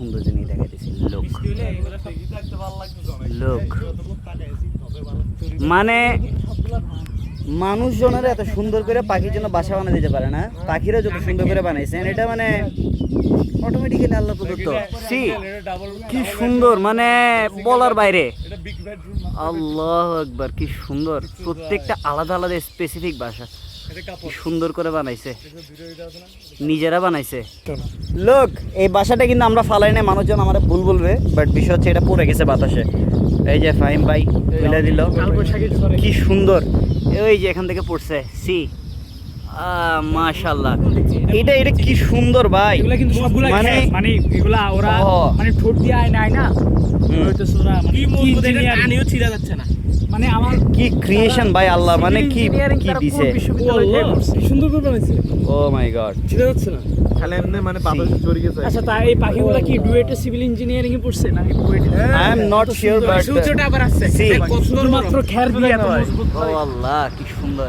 সুন্দর জিনিস দেখাইতেছি। লোক মানে মানুষজনের এত সুন্দর করে পাখির জন্য বাসা বানিয়ে দিতে পারে না, পাখিরা যত সুন্দর করে বানাইছেন এটা মানে অটোমেটিক্যালি আল্লাহ প্রদত্ত। সি কি সুন্দর, মানে বলার বাইরে। আল্লাহু আকবার, কি সুন্দর, প্রত্যেকটা আলাদা আলাদা স্পেসিফিক বাসা কি সুন্দর করে বানাইছে, নিজেরা বানাইছে। লোক এই বাসাটা কিন্তু আমরা ফালাই নাই, মানুষজন আমার ভুল বলবে, বাট বিষয় হচ্ছে এটা পড়ে গেছে বাতাসে। এই যে ফাহিম ভাই তুলে দিল, কি সুন্দর, ওই যে এখান থেকে পড়ছে। সি মাশাআল্লাহ, এটা এটা কি সুন্দর ভাই। এগুলা কিন্তু সবগুলা মানে মানে এগুলা ওরা মানে ঠোঁট দিয়ে আয় না হয়তো সোরা মানে কি কানেও ছিড়া যাচ্ছে না, মানে আমার কি ক্রিয়েশন ভাই, আল্লাহ মানে কি কি দিছে, সুন্দর করে বানাইছে। ও মাই গড, ছিড়া যাচ্ছে না খালি এমনি মানে বাতাসে জড়িয়ে গেছে। আচ্ছা, তা এই পাখিগুলা কি ডুয়েটে সিভিল ইঞ্জিনিয়ারিং এ পড়ছে না? I am not sure, but সূর্যটা আবার আসছে, See, কত মাত্র খের দিয়ে এত মজবুত। ও আল্লাহ কি সুন্দর।